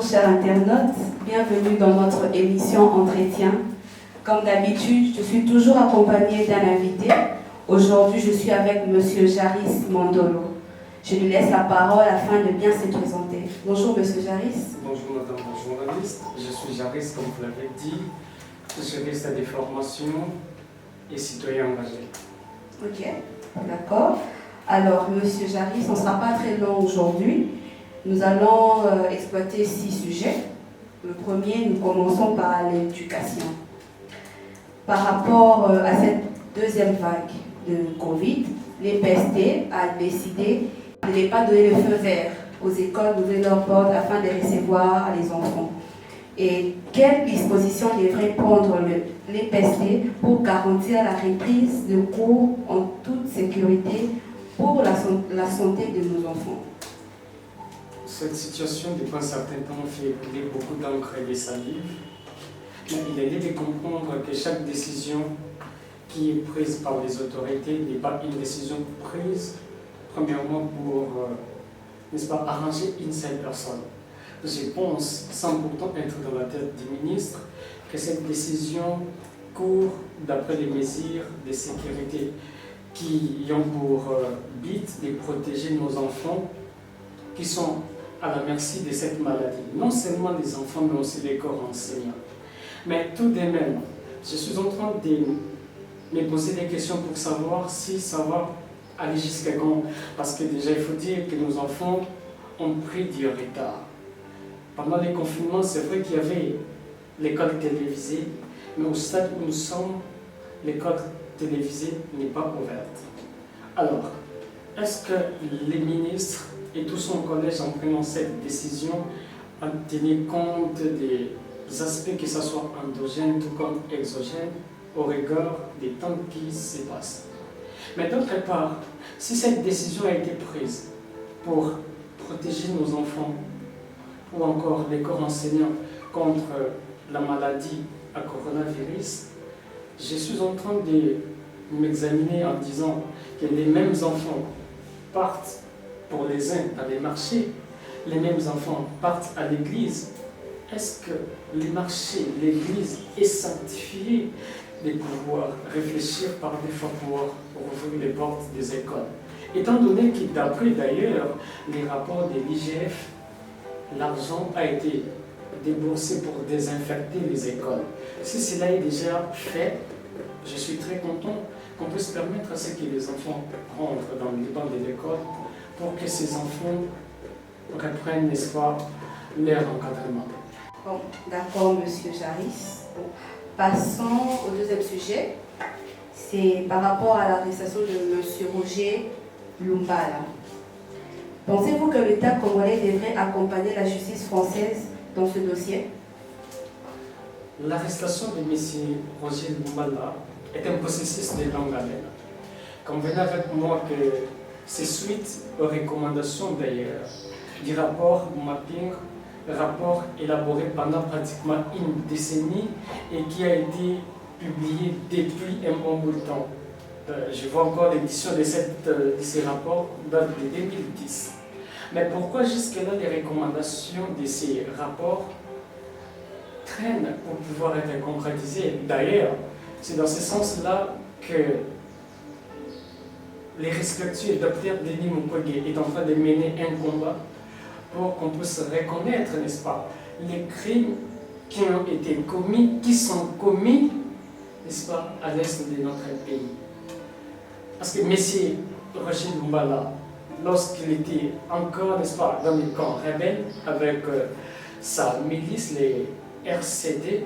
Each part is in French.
chers internautes, bienvenue dans notre émission Entretien. Comme d'habitude, je suis toujours accompagnée d'un invité. Aujourd'hui, je suis avec Monsieur Jaris Mandolo. Je lui laisse la parole afin de bien se présenter. Bonjour Monsieur Jaris. Bonjour Madame la journaliste, je suis Jaris, comme vous l'avez dit, spécialiste des formations et citoyen engagé. Ok, d'accord. Alors Monsieur Jaris, on ne sera pas très long aujourd'hui. Nous allons exploiter 6 sujets. Le premier, nous commençons par l'éducation. Par rapport à cette deuxième vague de Covid, l'EPST a décidé de ne pas donner le feu vert aux écoles d'ouvrir leurs portes afin de recevoir les enfants. Et quelles dispositions devrait prendre l'EPST pour garantir la reprise de cours en toute sécurité pour la santé de nos enfants? Cette situation, depuis un certain temps, fait couler beaucoup d'encre et de salive. Mais il est lié de comprendre que chaque décision qui est prise par les autorités n'est pas une décision prise, premièrement, pour, n'est-ce pas, arranger une seule personne. Je pense, sans pourtant être dans la tête du ministre, que cette décision court d'après les mesures de sécurité qui ont pour but de protéger nos enfants qui sont à la merci de cette maladie. Non seulement les enfants, mais aussi les corps enseignants. Mais tout de même, je suis en train de me poser des questions pour savoir si ça va aller jusqu'à quand. Parce que déjà, il faut dire que nos enfants ont pris du retard. Pendant les confinements, c'est vrai qu'il y avait l'école télévisée, mais au stade où nous sommes, l'école télévisée n'est pas ouverte. Alors, est-ce que les ministres et tout son collège en prenant cette décision ont tenu compte des aspects, que ce soit endogènes tout comme exogènes, au regard des temps qui se passent? Mais d'autre part, si cette décision a été prise pour protéger nos enfants ou encore les corps enseignants contre la maladie à coronavirus, je suis en train de m'examiner en disant que les mêmes enfants partent pour les uns dans les marchés, les mêmes enfants partent à l'église. Est-ce que les marchés, l'église est sanctifiée de pouvoir réfléchir par des fois pour ouvrir les portes des écoles? Étant donné que d'après d'ailleurs les rapports de l'IGF, l'argent a été déboursé pour désinfecter les écoles. Si cela est déjà fait, je suis très content qu'on puisse permettre à ce que les enfants rentrent dans les bancs de l'école pour que ces enfants reprennent, n'est-ce pas, leur encadrement. Bon, d'accord, Monsieur Jaris. Bon, passons au deuxième sujet. C'est par rapport à l'arrestation de Monsieur Roger Lumbala. Pensez-vous que l'État congolais devrait accompagner la justice française dans ce dossier? L'arrestation de M. Roger Lumbala est un processus de longue haleine. Convenez avec moi que c'est suite aux recommandations d'ailleurs du rapport mapping, rapport élaboré pendant pratiquement une décennie et qui a été publié depuis un bon bout de temps. Je vois encore l'édition de ces rapports date de 2010. Mais pourquoi jusque-là les recommandations de ces rapports traînent pour pouvoir être concrétisées? D'ailleurs, c'est dans ce sens-là que les respectueux docteur Denis Mukwege est en train de mener un combat pour qu'on puisse reconnaître, n'est-ce pas, les crimes qui ont été commis, qui sont commis, n'est-ce pas, à l'est de notre pays. Parce que M. Roger Lumbala, lorsqu'il était encore, n'est-ce pas, dans les camps rebelles, avec sa milice, les RCD,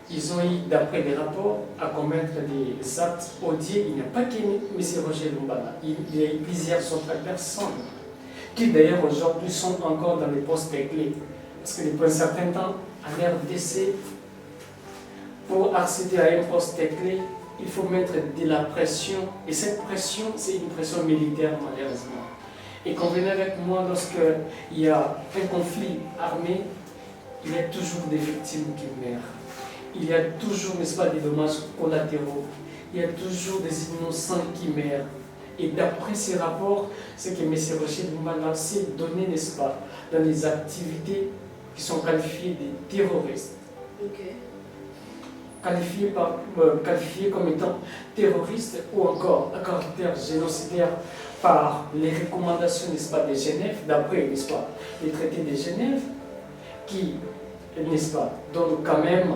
ils ont eu, d'après les rapports, à commettre des actes odieux. Il n'y a pas que M. Roger Lumbala, il y a eu plusieurs autres personnes qui d'ailleurs aujourd'hui sont encore dans les postes clés. Parce que depuis un certain temps, à RDC, pour accéder à un poste clé, il faut mettre de la pression. Et cette pression, c'est une pression militaire malheureusement. Et convenez avec moi, lorsqu'il y a un conflit armé, il y a toujours des victimes qui meurent. Il y a toujours, n'est-ce pas, des dommages collatéraux. Il y a toujours des innocents qui meurent. Et d'après ces rapports, ce que M. Roger Lumbala s'est donné, n'est-ce pas, dans les activités qui sont qualifiés de terroristes. Ok. Qualifiés comme étant terroristes ou encore à caractère génocidaire par les recommandations, n'est-ce pas, de Genève, d'après, n'est-ce pas, les traités de Genève, qui, n'est-ce pas, donnent quand même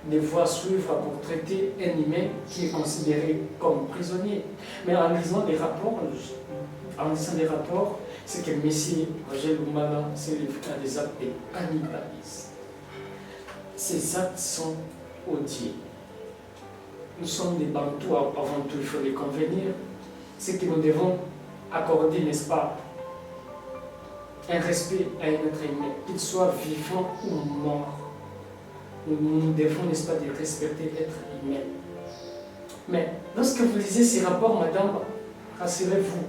des voies à suivre pour traiter un humain qui est considéré comme prisonnier. Mais en lisant les rapports, c'est que Messie Roger Lumala s'est livré à des actes de cannibalisme. Ces actes sont odieux. Nous sommes des Bantous avant tout, il faut les convenir. C'est que nous devons accorder, n'est-ce pas, un respect à un être humain, qu'il soit vivant ou mort. Nous devons, n'est-ce pas, de respecter l'être humain. Mais lorsque vous lisez ces rapports, madame, rassurez-vous,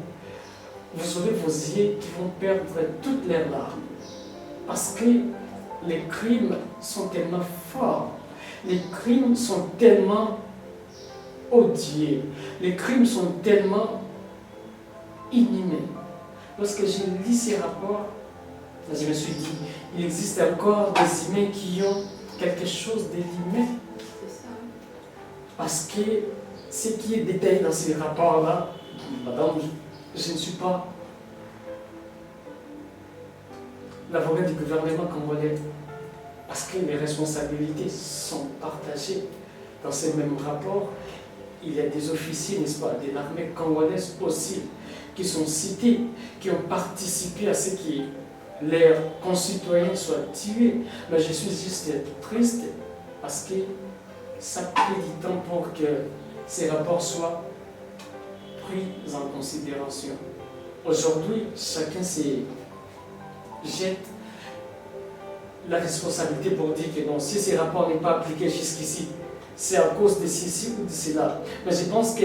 vous aurez vos yeux qui vont perdre toutes leurs larmes. Parce que les crimes sont tellement forts, les crimes sont tellement odieux, les crimes sont tellement inhumains. Lorsque j'ai lu ces rapports, je me suis dit, il existe encore des humains qui ont quelque chose d'inhumain. Parce que ce qui est détaillé dans ces rapports-là, madame, je ne suis pas l'avocat du gouvernement congolais. Parce que les responsabilités sont partagées dans ces mêmes rapports. Il y a des officiers, n'est-ce pas, de l'armée congolaise aussi, qui sont cités, qui ont participé à ce que leurs concitoyens soient tués. Mais je suis juste triste parce que ça prend du temps pour que ces rapports soient pris en considération. Aujourd'hui, chacun se jette la responsabilité pour dire que non, si ces rapports n'est pas appliqué jusqu'ici, c'est à cause de ceci ou de cela. Mais je pense que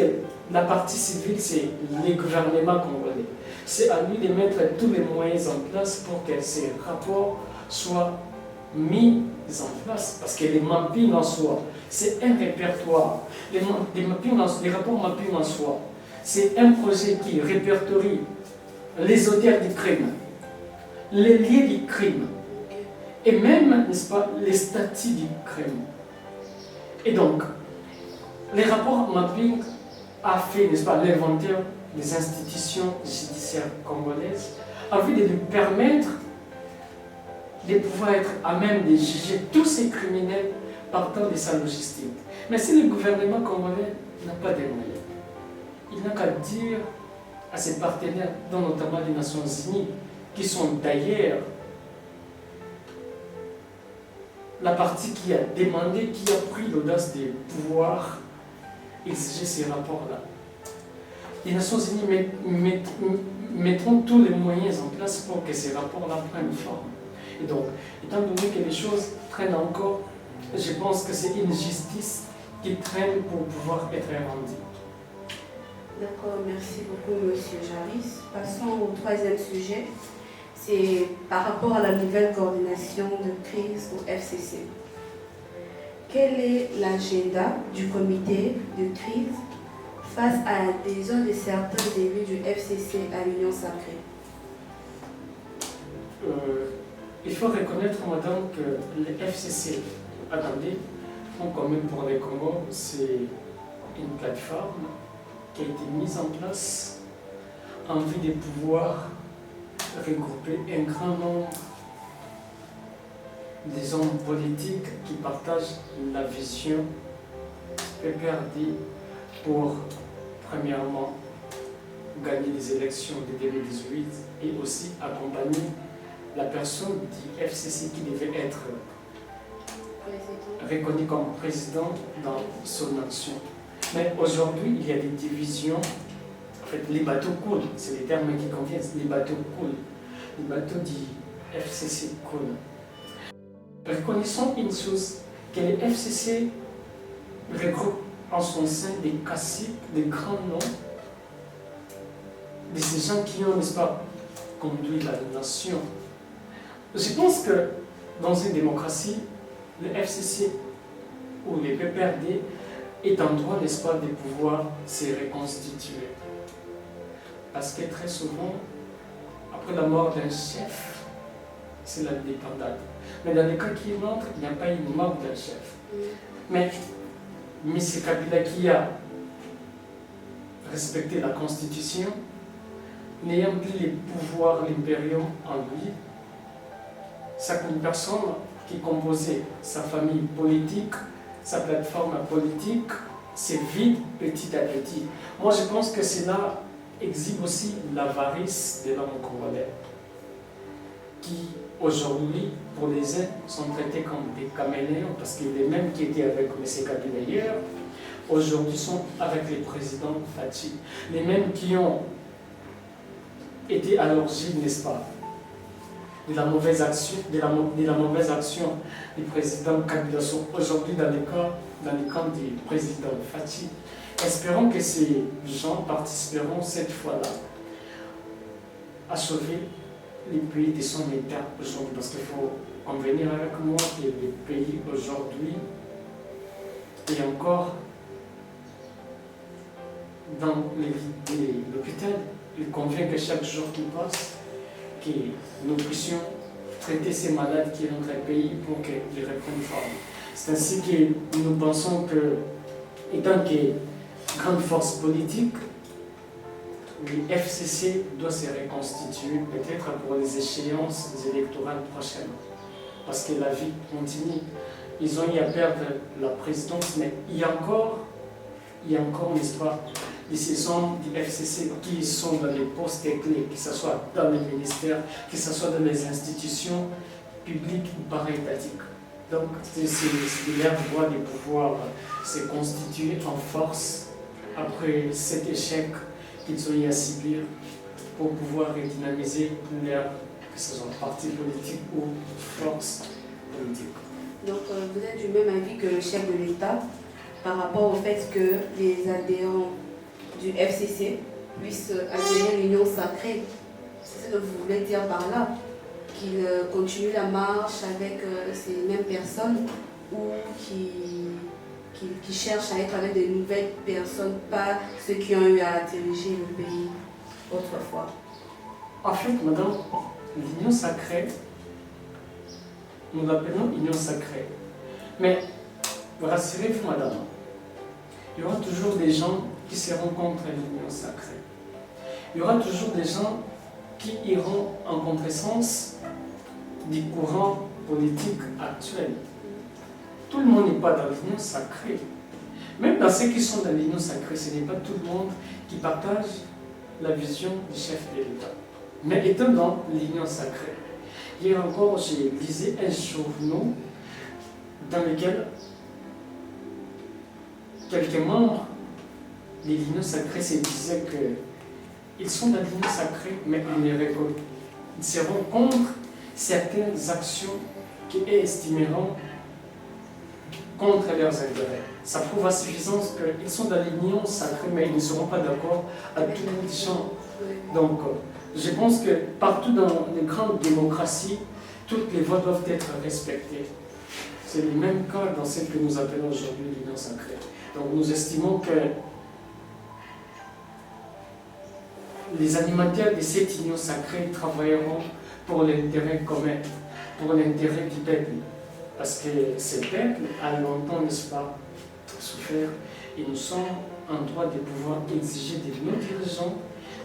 la partie civile, c'est les gouvernements congolais. C'est à lui de mettre tous les moyens en place pour que ces rapports soient mis en place. Parce que les mappings en soi, c'est un répertoire. Les rapports mapping en soi, c'est un projet qui répertorie les auteurs du crime, les lieux du crime, et même, n'est-ce pas, les statuts du crime. Et donc, les rapports mapping a fait, n'est-ce pas, l'inventaire des institutions judiciaires congolaises, a vu de lui permettre de pouvoir être à même de juger tous ces criminels partant de sa logistique. Mais si le gouvernement congolais n'a pas de moyens, il n'a qu'à dire à ses partenaires, dont notamment les Nations Unies, qui sont d'ailleurs la partie qui a demandé, qui a pris l'audace de pouvoir exiger ces rapports-là. Les Nations Unies mettront tous les moyens en place pour que ces rapports-là prennent forme. Et donc, étant donné que les choses traînent encore, je pense que c'est une justice qui traîne pour pouvoir être rendue. D'accord, merci beaucoup, Monsieur Jarvis. Passons au troisième sujet. C'est par rapport à la nouvelle coordination de crise au FCC. Quel est l'agenda du comité de crise face à l'adhésion de certains élus du FCC à l'Union sacrée? Il faut reconnaître, madame, que le FCC, attendez, Fonds commun pour les Congo, c'est une plateforme qui a été mise en place en vue de pouvoir regrouper un grand nombre des hommes politiques qui partagent la vision PPRD pour, premièrement, gagner les élections de 2018 et aussi accompagner la personne du FCC qui devait être reconnue comme président dans son action. Mais aujourd'hui, il y a des divisions. En fait, les bateaux coulent, c'est les termes qui conviennent, les bateaux coulent. Les bateaux du FCC coulent. Reconnaissons une chose, que le FCC regroupe en son sein des caciques, des grands noms, de ces gens qui ont, n'est-ce pas, conduit la nation. Je pense que dans une démocratie, le FCC ou les PPRD est en droit, n'est-ce pas, de pouvoir se reconstituer. Parce que très souvent, après la mort d'un chef, c'est l'indépendant. Mais dans le cas qui montre, il n'y a pas une marque d'un chef. Mais M. Kabila qui a respecté la Constitution, n'ayant plus les pouvoirs impériaux en lui, c'est une personne qui composait sa famille politique, sa plateforme politique, c'est vide petit à petit. Moi, je pense que cela exhibe aussi l'avarice de l'homme congolais, qui aujourd'hui, pour les uns, sont traités comme des caméléons, parce que les mêmes qui étaient avec M. Kabila hier, aujourd'hui sont avec le président Fachi. Les mêmes qui ont été à l'origine, n'est-ce pas, de la mauvaise action, mauvaise action du président Kabila sont aujourd'hui dans le camp du président Fachi. Espérons que ces gens participeront cette fois-là à sauver les pays de son état aujourd'hui. Parce qu'il faut convenir avec moi que le pays aujourd'hui est encore dans l'hôpital. Il convient que chaque jour qui passe, que nous puissions traiter ces malades qui est dans notre pays pour qu'ils reprennent forme. C'est ainsi que nous pensons que, étant que grande force politique, le FCC doit se reconstituer peut-être pour les échéances électorales prochaines. Parce que la vie continue. Ils ont eu à perdre la présidence, mais il y a encore, n'est-ce pas, ces hommes du FCC qui sont dans les postes clés, que ce soit dans les ministères, que ce soit dans les institutions publiques ou para-étatiques. Donc, c'est leur droit de pouvoir se constituer en force après cet échec qu'ils ont eu à subir pour pouvoir redynamiser leur, que ce soit parti politique ou force politique. Donc, vous êtes du même avis que le chef de l'État par rapport au fait que les adhérents du FCC puissent adhérer l'union sacrée. C'est ce que vous voulez dire par là, qu'ils continuent la marche avec ces mêmes personnes ou qui cherchent à être avec de nouvelles personnes, pas ceux qui ont eu à diriger le pays autrefois. En fait, madame, l'union sacrée, nous l'appelons union sacrée. Mais rassurez-vous, madame, il y aura toujours des gens qui seront contre l'union sacrée. Il y aura toujours des gens qui iront en contresens du courant politique actuel. Tout le monde n'est pas dans l'union sacrée. Même dans ceux qui sont dans l'union sacrée, ce n'est pas tout le monde qui partage la vision du chef de l'État. Mais étant dans l'union sacrée, hier encore, j'ai lisé un journal dans lequel quelques membres de l'union sacrée se disaient qu'ils sont dans l'union sacrée, mais ils seront contre certaines actions qu'ils estimeront contre leurs intérêts. Ça prouve à suffisance qu'ils sont dans l'union sacrée, mais ils ne seront pas d'accord à tout champ. Donc, je pense que partout dans les grandes démocraties, toutes les voix doivent être respectées. C'est le même cas dans ce que nous appelons aujourd'hui l'union sacrée. Donc, nous estimons que les animateurs de cette union sacrée travailleront pour l'intérêt commun, pour l'intérêt du peuple. Parce que ce peuple a longtemps, n'est-ce pas, souffert, et nous sommes en droit de pouvoir exiger de nos dirigeants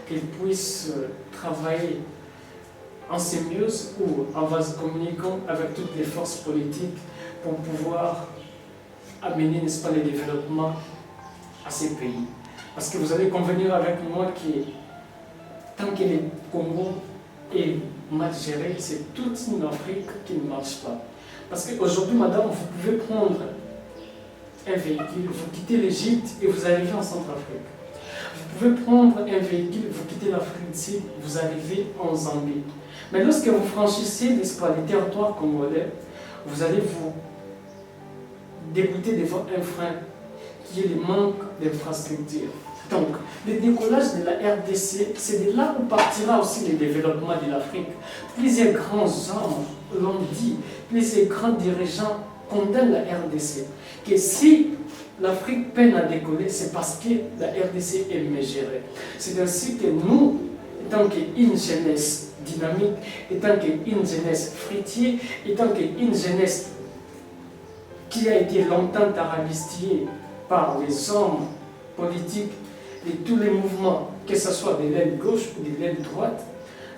qu'ils puissent travailler en symbiose ou en vase communicant avec toutes les forces politiques pour pouvoir amener, n'est-ce pas, le développement à ces pays. Parce que vous allez convenir avec moi que tant que le Congo est mal géré, c'est toute une Afrique qui ne marche pas. Parce qu'aujourd'hui, madame, vous pouvez prendre un véhicule, vous quittez l'Égypte et vous arrivez en Centrafrique. Vous pouvez prendre un véhicule, vous quittez l'Afrique du Sud, vous arrivez en Zambie. Mais lorsque vous franchissez, n'est-ce pas, les territoires congolais, vous allez vous débuter devant un frein qui est le manque d'infrastructures. Donc, le décollage de la RDC, c'est de là où partira aussi le développement de l'Afrique. Plusieurs grands hommes l'ont dit, plusieurs grands dirigeants condamnent la RDC. Que si l'Afrique peine à décoller, c'est parce que la RDC est mal gérée. C'est ainsi que nous, tant qu'une jeunesse du dynamique, étant qu'une jeunesse fruitière, étant qu'une jeunesse qui a été longtemps arabistillée par les hommes politiques et tous les mouvements, que ce soit de l'aile gauche ou de l'aile droite,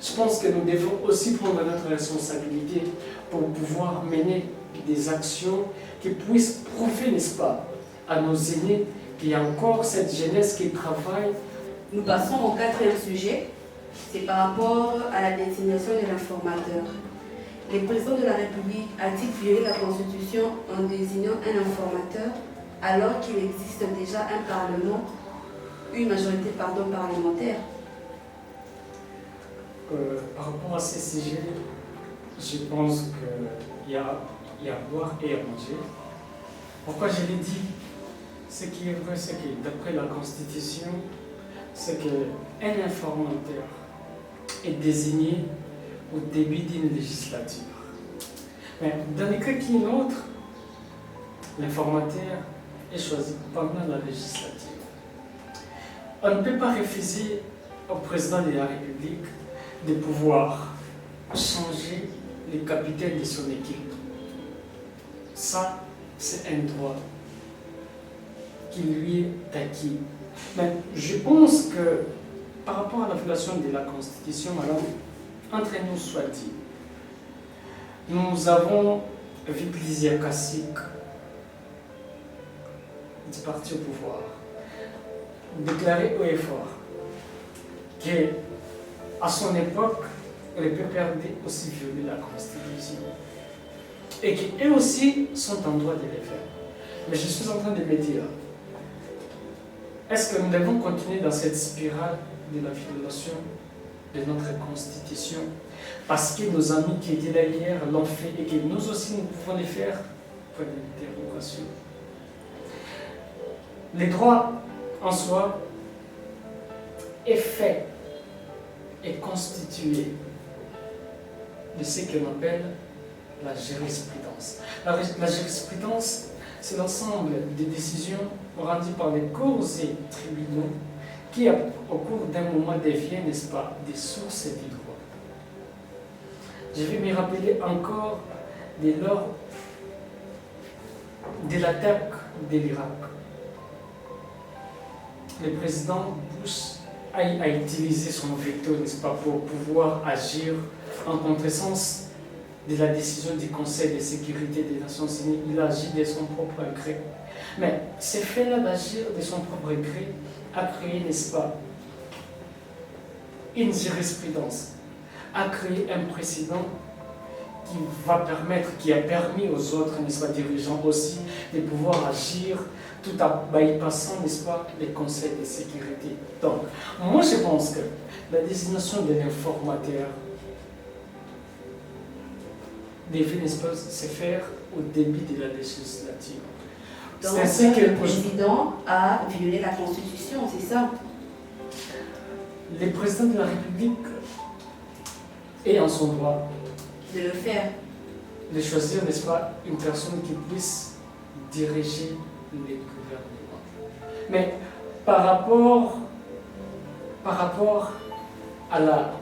je pense que nous devons aussi prendre notre responsabilité pour pouvoir mener des actions qui puissent prouver, n'est-ce pas, à nos aînés qu'il y a encore cette jeunesse qui travaille. Nous passons au quatrième sujet, c'est par rapport à la désignation de l'informateur. Le président de la République a-t-il violé la Constitution en désignant un informateur alors qu'il existe déjà un Parlement, une majorité parlementaire? Par rapport à ces sujets, je pense qu'il y a à boire et à manger. Pourquoi je l'ai dit? Ce qui est vrai, c'est que d'après la Constitution, c'est qu'un informateur est désigné au début d'une législature. Mais dans le cas qui est nôtre, l'informateur est choisi pendant la législature. On ne peut pas refuser au président de la République de pouvoir changer le capitaine de son équipe. Ça, c'est un droit qui lui est acquis. Mais je pense que par rapport à la violation de la Constitution, madame, entre nous soit dit, nous avons vu plusieurs classiques du parti au pouvoir déclarer haut et fort qu'à son époque, les peuples avaient aussi violé la Constitution et qu'eux aussi sont en droit de le faire. Mais je suis en train de me dire, est-ce que nous devons continuer dans cette spirale de la violation de notre Constitution parce que nos amis qui étaient là hier l'ont fait et que nous aussi nous pouvons le faire? Point d'interrogation. Le droit en soi est fait et constitué de ce qu'on appelle la jurisprudence. La jurisprudence, c'est l'ensemble des décisions rendues par les cours et tribunaux qui, au cours d'un moment, deviennent, n'est-ce pas, des sources du droit. Je vais me rappeler encore lors de l'attaque de l'Irak. Le président Bush a utilisé son veto, n'est-ce pas, pour pouvoir agir en contresens de la décision du Conseil de sécurité des Nations Unies. Il a agi de son propre gré. Mais ce fait-là d'agir de son propre gré a créé, n'est-ce pas, une jurisprudence, a créé un précédent qui a permis aux autres, n'est-ce pas, dirigeants aussi, de pouvoir agir tout en bypassant, n'est-ce pas, les conseils de sécurité. Donc, moi je pense que la désignation de l'informateur devait, n'est-ce pas, se faire au début de la législature. Donc, le président a violé la Constitution, c'est ça? Le président de la République est en son droit de le faire, de choisir, n'est-ce pas, une personne qui puisse diriger les gouvernements. Mais par rapport à la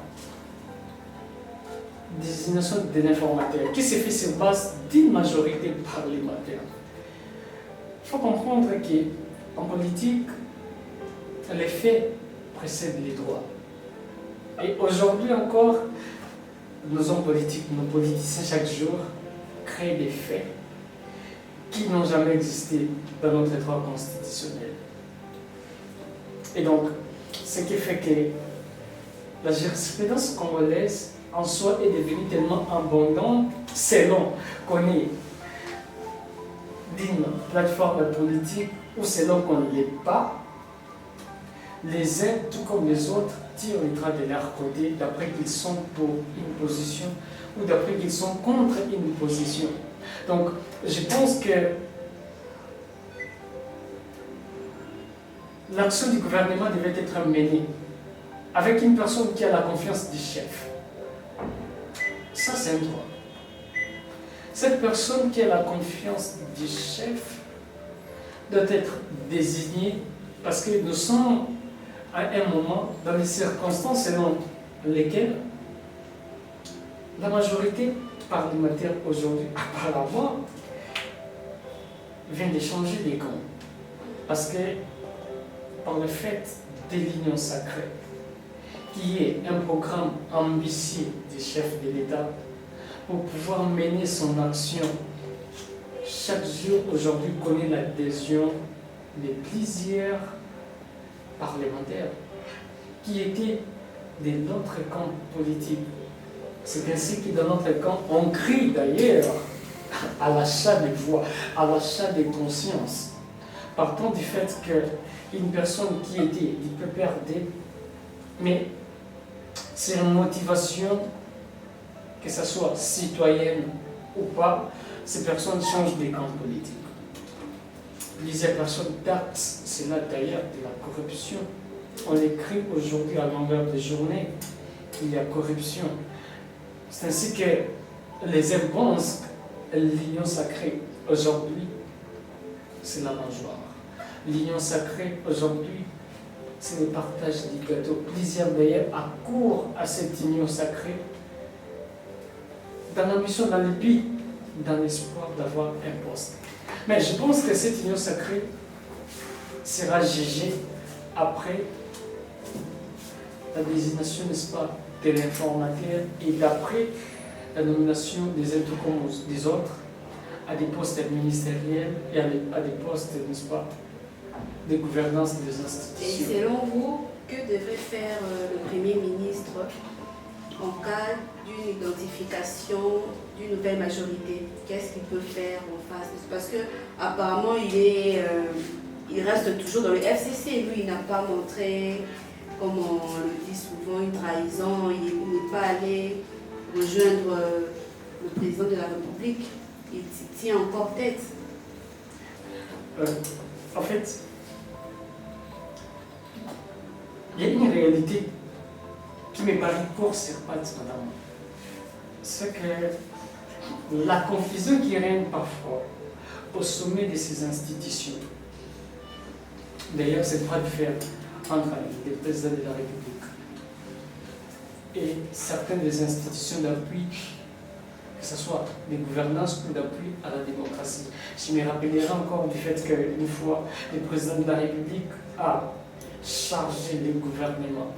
désignation de l'informateur qui se fait sur base d'une majorité parlementaire, il faut comprendre qu'en politique, les faits précèdent les droits. Et aujourd'hui encore, nos hommes politiques, nos politiciens chaque jour créent des faits qui n'ont jamais existé dans notre droit constitutionnel. Et donc, ce qui fait que la jurisprudence congolaise en soi est devenue tellement abondante selon qu'on est d'une plateforme politique ou selon qu'on ne l'est pas. Les uns, tout comme les autres, tirent les traits de leur côté d'après qu'ils sont pour une position ou d'après qu'ils sont contre une position. Donc, je pense que l'action du gouvernement devait être menée avec une personne qui a la confiance du chef. Ça, c'est un droit. Cette personne qui a la confiance du chef doit être désignée parce que nous sommes à un moment, dans les circonstances selon lesquelles La majorité parlementaire aujourd'hui, apparemment, vient de changer les camps. Parce que, par le fait de l'Union sacrée, qui est un programme ambitieux du chef de l'État pour pouvoir mener son action, chaque jour aujourd'hui connaît l'adhésion de plusieurs parlementaires qui étaient de notre camp politique. C'est ainsi que dans notre camp, on crie d'ailleurs à l'achat de voix, à l'achat de conscience. Partant du fait qu'une personne qui était du PPRD, mais c'est une motivation, que ce soit citoyenne ou pas, ces personnes changent de camp politique. Plusieurs personnes taxent, c'est là d'ailleurs de la corruption. On écrit aujourd'hui à longueur de journée qu'il y a corruption. C'est ainsi que les hommes pensent que l'union sacrée aujourd'hui, c'est la mangeoire. L'union sacrée aujourd'hui, c'est le partage du gâteau. Plusieurs d'ailleurs accourent à cette union sacrée dans l'ambition, dans le but, dans l'espoir d'avoir un poste. Mais je pense que cette union sacrée sera jugée après la désignation, n'est-ce pas, de l'informateur et d'après la nomination des uns comme des autres à des postes ministériels et à des postes, n'est-ce pas, de gouvernance des institutions. Et selon vous, que devrait faire le Premier ministre en cas d'une identification d'une nouvelle majorité? Qu'est-ce qu'il peut faire en face? Parce que apparemment il reste toujours dans le FCC. Lui, il n'a pas montré, comme on le dit souvent, une trahison. Il n'est pas allé rejoindre le président de la République. Il tient encore tête. En fait, il y a une réalité qui me paraît courte, madame. C'est que la confusion qui règne parfois au sommet de ces institutions, d'ailleurs c'est pas de faire entre les présidents de la République et certaines des institutions d'appui, que ce soit des gouvernances ou d'appui à la démocratie. Je me rappellerai encore du fait qu'une fois le président de la République a chargé le gouvernement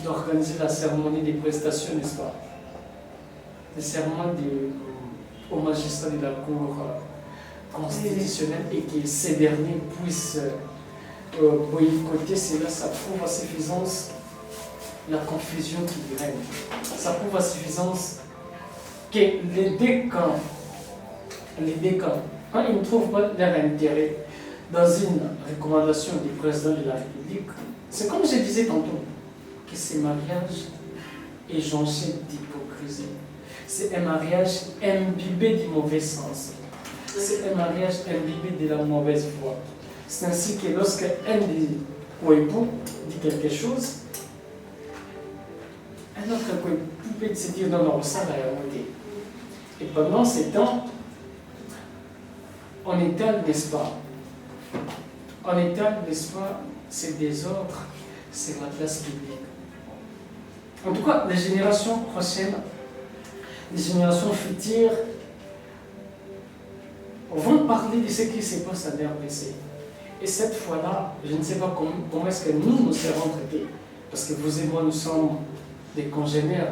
d'organiser la cérémonie des prestations, n'est-ce pas? Le serment au magistrat de la Cour constitutionnelle et que ces derniers puissent boycotter cela, ça prouve à suffisance la confusion qui règne. Ça prouve à suffisance que les deux camps, quand ils ne trouvent pas leur intérêt dans une recommandation du président de la République, c'est comme je disais tantôt, que ce mariage est jonché d'hypocrisie. C'est un mariage imbibé du mauvais sens. C'est un mariage imbibé de la mauvaise foi. C'est ainsi que lorsque un des coépoux dit quelque chose, un autre coépoux peut se dire non, non, ça va remonter. Et pendant ces temps, on étale, n'est-ce pas? On étale, n'est-ce pas, ces désordres sur la place publique. En tout cas, les générations prochaines, les générations futures vont parler de ce qui se passe à l'RDC. Et cette fois-là, je ne sais pas comment est-ce que nous serons traités, parce que vous et moi, nous sommes des congénères.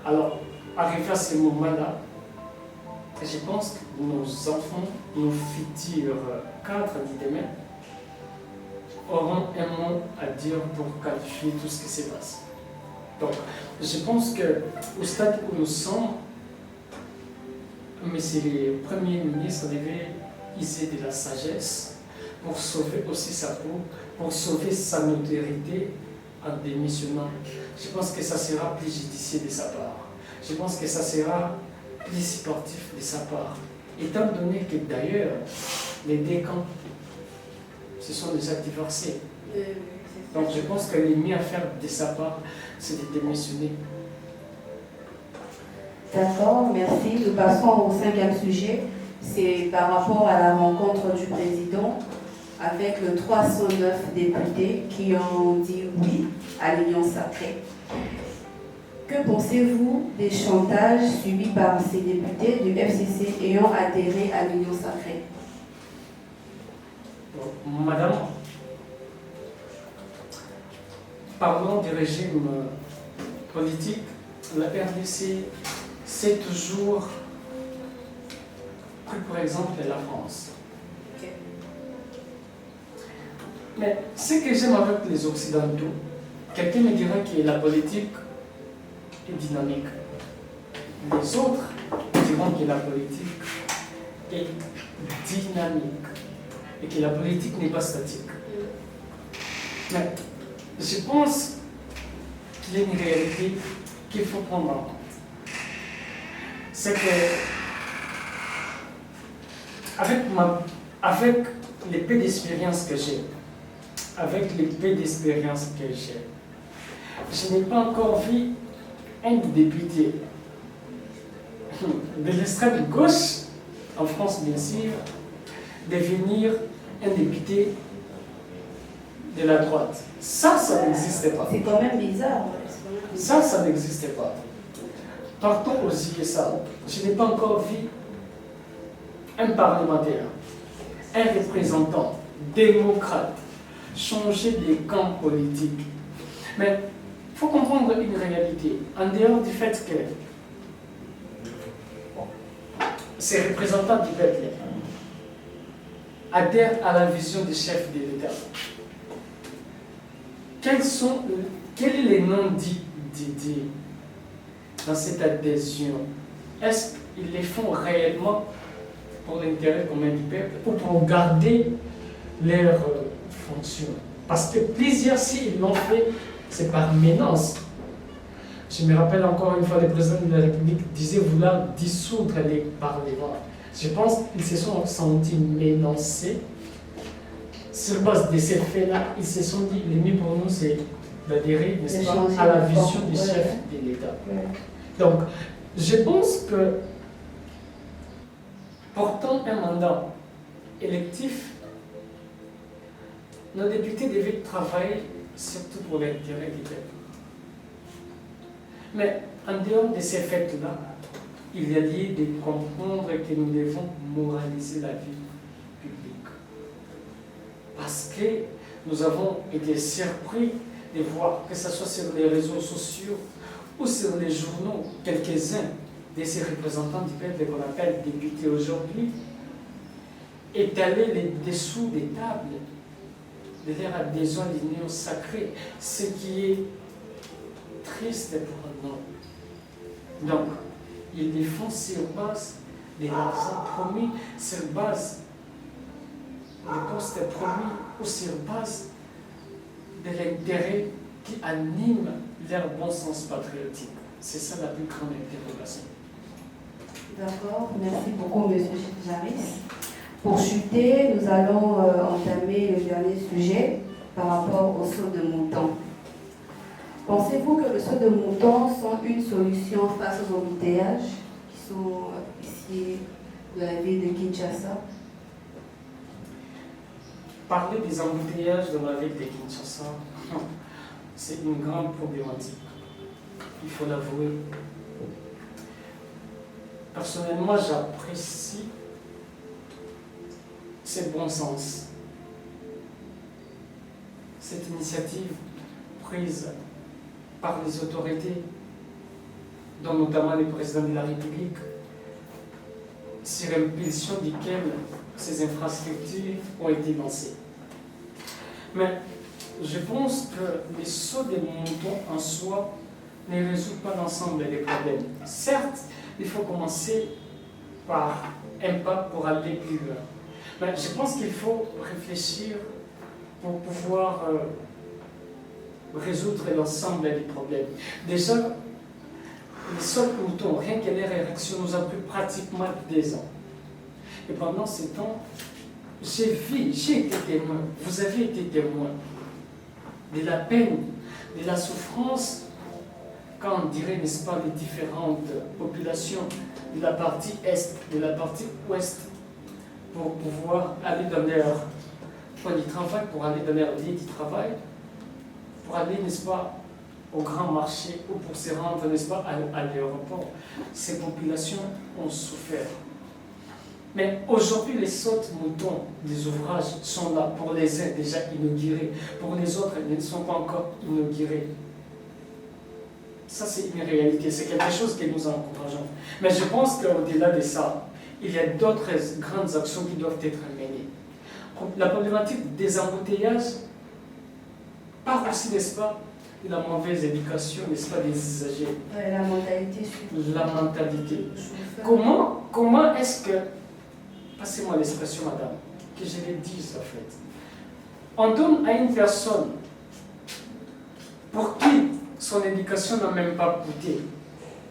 Alors, arrivé à ce moment-là, je pense que nos enfants, nos futurs cadres de demain, auront un mot à dire pour qualifier tout ce qui se passe. Donc, je pense qu'au stade où nous sommes, M. le Premier ministre devait user de la sagesse pour sauver aussi sa peau, pour sauver sa notoriété en démissionnant. Je pense que ça sera plus judicieux de sa part. Je pense que ça sera plus sportif de sa part. Étant donné que d'ailleurs, les deux camps se sont déjà divorcés. Donc je pense que le mieux à faire de sa part, c'est de démissionner. D'accord, merci. Nous passons au 5e sujet. C'est par rapport à la rencontre du président avec les 309 députés qui ont dit oui à l'union sacrée. Que pensez-vous des chantages subis par ces députés du FCC ayant adhéré à l'Union sacrée? Madame, parlons du régime politique. La RDC, c'est toujours pris pour exemple la France. Okay. Mais ce que j'aime avec les Occidentaux, quelqu'un me dira que la politique est dynamique. Les autres diront que la politique est dynamique et que la politique n'est pas statique. Mais je pense qu'il y a une réalité qu'il faut prendre en compte. C'est que avec les peu d'expérience que j'ai, je n'ai pas encore vu un député de l'extrême gauche, en France bien sûr, devenir un député de la droite. Ça n'existait pas. C'est quand même bizarre. Ça n'existait pas. Partons aux USA. Je n'ai pas encore vu un parlementaire, un représentant démocrate changer des camps politiques. Mais il faut comprendre une réalité. En dehors du fait que ces représentants du peuple adhèrent à la vision du chef de l'État, quel est le nom dit dans cette adhésion? Est-ce qu'ils les font réellement pour l'intérêt commun du peuple ou pour garder leur fonction? Parce que plusieurs, s'ils l'ont fait, c'est par menace. Je me rappelle encore une fois, le président de la République disait vouloir dissoudre les parlements. Je pense qu'ils se sont sentis menacés. Sur base de ces faits-là, ils se sont dit, le mieux pour nous, c'est d'adhérer, n'est-ce pas, à la vision du chef de l'État. Donc, je pense que, portant un mandat électif, nos députés devaient travailler surtout pour l'intérêt du peuple. Mais en dehors de ces faits-là, il y a lieu de comprendre que nous devons moraliser la vie publique. Parce que nous avons été surpris de voir, que ce soit sur les réseaux sociaux ou sur les journaux, quelques-uns de ces représentants du peuple qu'on appelle députés aujourd'hui, étaler les dessous des tables de leur adhésion à l'union sacrée, ce qui est triste pour nous. Donc, ils les font sur base de l'argent promis, sur base des postes promis ou sur base de l'intérêt qui anime leur bon sens patriotique. C'est ça la plus grande interrogation. D'accord, merci beaucoup, M. Jaris. Pour chuter, nous allons entamer le dernier sujet par rapport au saut de montant. Pensez-vous que le saut de montant sont une solution face aux embouteillages qui sont ici de la ville de Kinshasa? Parler des embouteillages dans la ville de Kinshasa, c'est une grande problématique. Il faut l'avouer. Personnellement, j'apprécie ce bon sens. Cette initiative prise par les autorités, dont notamment le président de la République, sur impulsion duquel ces infrastructures ont été lancées. Mais je pense que le saut des montants en soi ne résout pas l'ensemble des problèmes. Certes, il faut commencer par un pas pour aller plus loin. Mais je pense qu'il faut réfléchir pour pouvoir résoudre l'ensemble des problèmes. Déjà, les seuls moutons, rien que leur érection, nous a pris pratiquement 2 ans. Et pendant ce temps, j'ai été témoin, vous avez été témoin de la peine, de la souffrance, quand on dirait, n'est-ce pas, les différentes populations de la partie est, de la partie ouest, pour pouvoir aller dans leur point de travail, pour aller dans leur lieu de travail, pour aller, n'est-ce pas, au grand marché ou pour se rendre, n'est-ce pas, à l'aéroport. Ces populations ont souffert. Mais aujourd'hui, les sautes moutons des ouvrages sont là pour les uns déjà inaugurés. Pour les autres, ils ne sont pas encore inaugurés. Ça, c'est une réalité. C'est quelque chose que nous encourageons. Mais je pense qu'au-delà de ça, il y a d'autres grandes actions qui doivent être menées. La problématique des embouteillages part aussi, n'est-ce pas, de la mauvaise éducation, n'est-ce pas, des usagers. La mentalité surtout. La mentalité. Comment est-ce que, passez-moi l'expression, madame, que je l'ai dit, en fait, on donne à une personne pour qui son éducation n'a même pas coûté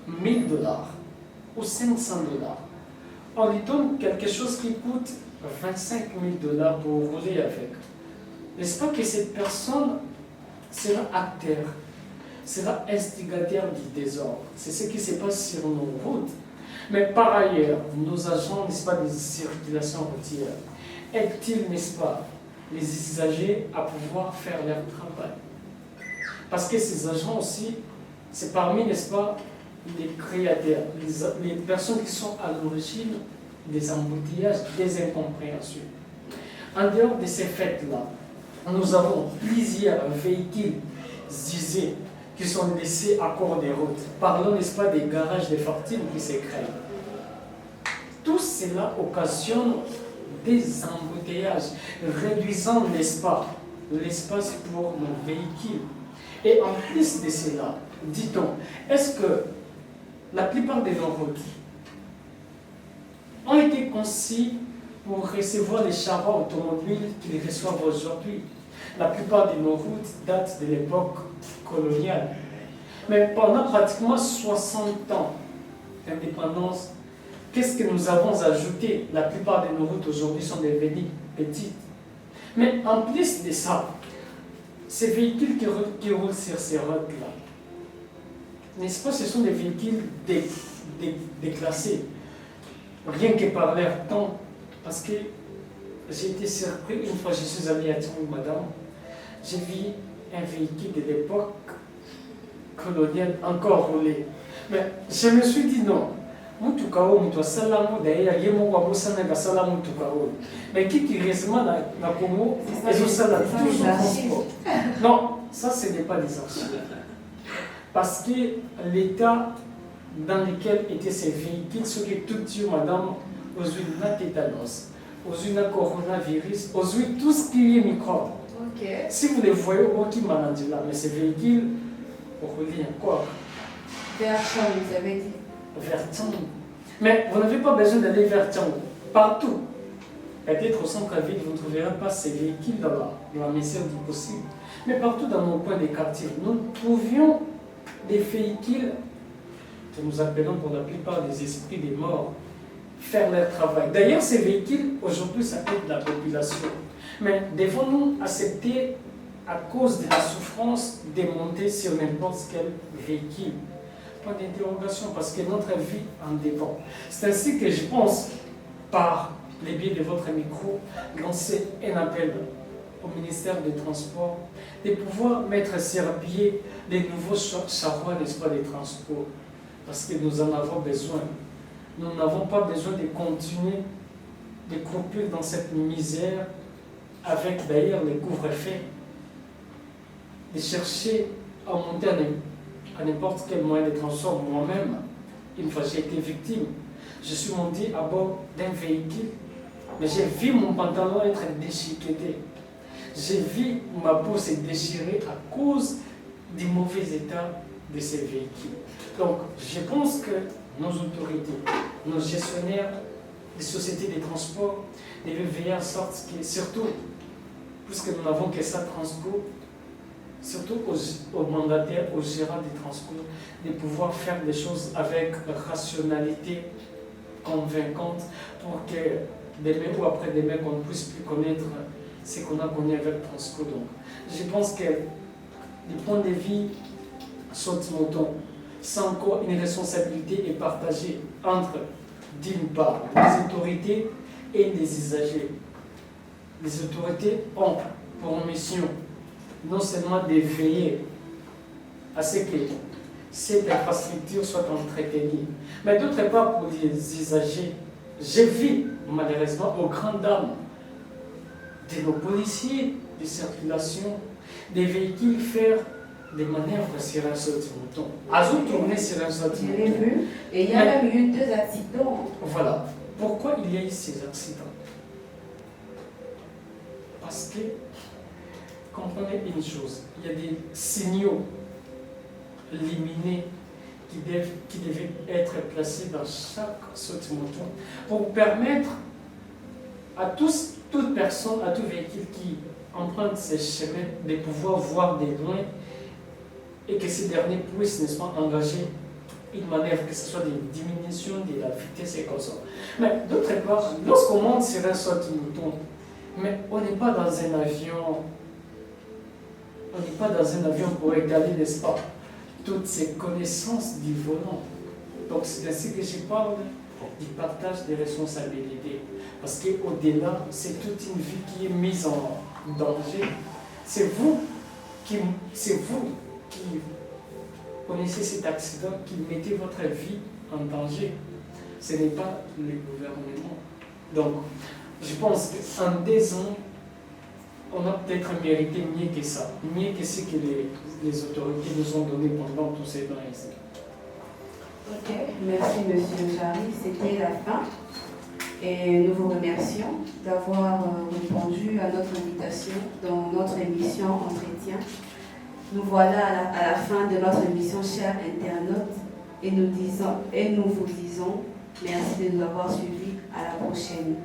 $1000 ou $500, on lui donne quelque chose qui coûte $25 000 pour rouler avec. N'est-ce pas que cette personne sera acteur, sera instigateur du désordre? C'est ce qui se passe sur nos routes. Mais par ailleurs, nos agents, n'est-ce pas, des circulations routières, aident-ils, n'est-ce pas, les usagers à pouvoir faire leur travail? Parce que ces agents aussi, c'est parmi, n'est-ce pas, les créateurs, les personnes qui sont à l'origine des embouteillages, des incompréhensions. En dehors de ces faits-là, nous avons plusieurs véhicules usés qui sont laissés à court des routes. Parlons, n'est-ce pas, des garages de fortune qui se créent. Tout cela occasionne des embouteillages, réduisant, n'est-ce pas, l'espace pour nos véhicules. Et en plus de cela, dit-on, est-ce que la plupart de nos routes ont été conçues pour recevoir les charrets automobiles qu'ils reçoivent aujourd'hui? La plupart de nos routes datent de l'époque coloniale. Mais pendant pratiquement 60 ans d'indépendance, qu'est-ce que nous avons ajouté? La plupart de nos routes aujourd'hui sont devenues petites. Mais en plus de ça, ces véhicules qui roulent sur ces routes-là, n'est-ce pas, ce sont des véhicules déclassés, rien que par leur temps. Parce que j'ai été surpris, une fois je suis allé à Tiong, madame, j'ai vu un véhicule de l'époque coloniale encore roulé. Mais je me suis dit non. Mais qui récemment na Congo, non, ça ce n'est pas des archives. Parce que l'état dans lequel étaient ces véhicules, ce qui tout dit, madame, aux huiles na tétanos, aux huiles na coronavirus, aux huiles tout ce qui est microbe. Okay. Si vous les voyez au qui m'a dit là, mais ces véhicules, on relie encore. Vers Tchang, vous avez dit. Vers Tchang. Mais vous n'avez pas besoin d'aller vers Tchang. Partout. Peut-être au centre-ville, vous ne trouverez pas ces véhicules dans la mesure du possible. Mais partout dans nos coins des quartiers, nous trouvions des véhicules que nous appelons pour la plupart des esprits des morts faire leur travail. D'ailleurs, ces véhicules, aujourd'hui, ça aide la population. Mais devons-nous accepter, à cause de la souffrance, de monter sur n'importe quel véhicule? Point d'interrogation, parce que notre vie en dépend. C'est ainsi que je pense, par les biais de votre micro, lancer un appel au ministère des Transports de pouvoir mettre sur pied des nouveaux charrois, n'est-ce pas, des transports, parce que nous en avons besoin. Nous n'avons pas besoin de continuer de couper dans cette misère avec d'ailleurs les couvre-feux, de chercher à monter à n'importe quel moyen de transport. Moi-même, une fois j'ai été victime, je suis monté à bord d'un véhicule, mais j'ai vu mon pantalon être déchiqueté. J'ai vu ma peau se déchirer à cause du mauvais état de ces véhicules. Donc, je pense que nos autorités, nos gestionnaires des sociétés de transport devaient veiller à sorte que, surtout, puisque nous n'avons que ça transport, surtout aux mandataires, aux gérants des transports, de pouvoir faire des choses avec rationalité convaincante pour que demain ou après-demain, qu'on ne puisse plus connaître ce qu'on a connu avec le transport. Donc, je pense que du point de vue saute-mouton, sans quoi une responsabilité est partagée entre, d'une part, les autorités et les usagers. Les autorités ont pour mission non seulement de veiller à ce que cette infrastructure soit entretenue. Mais d'autre part, pour les usagers, j'ai vu malheureusement aux grandes dames de nos policiers de circulation, des véhicules faire des manœuvres sur un sauti-mouton. Azou tourner sur un Je l'ai sauti-mouton. vu. Et il y a même eu 2 accidents. Voilà. Pourquoi il y a eu ces accidents? Parce que, comprenez une chose, il y a des signaux lumineux qui devaient être placés dans chaque sauti-mouton pour permettre à toute personne, à tout véhicule qui emprunte ces chemins de pouvoir voir de loin et que ces derniers puissent, n'est-ce pas, engager une manœuvre, que ce soit des diminutions de la vitesse et comme ça. Mais d'autre part, lorsqu'on monte sur un sauti-mouton, mais on n'est pas dans un avion, pour égaler, n'est-ce pas, toutes ces connaissances du volant. Donc c'est ainsi que je parle du partage des responsabilités. Parce qu'au-delà, c'est toute une vie qui est mise en danger. C'est vous qui connaissez cet accident, qui mettez votre vie en danger. Ce n'est pas le gouvernement. Donc, je pense qu'en 2 ans, on a peut-être mérité mieux que ça, mieux que ce que les autorités nous ont donné pendant tous ces temps ici. Ok, merci Monsieur Jarry, c'était la fin. Et nous vous remercions d'avoir répondu à notre invitation dans notre émission Entretien. Nous voilà à la fin de notre émission, chers internautes, et nous vous disons merci de nous avoir suivis. À la prochaine.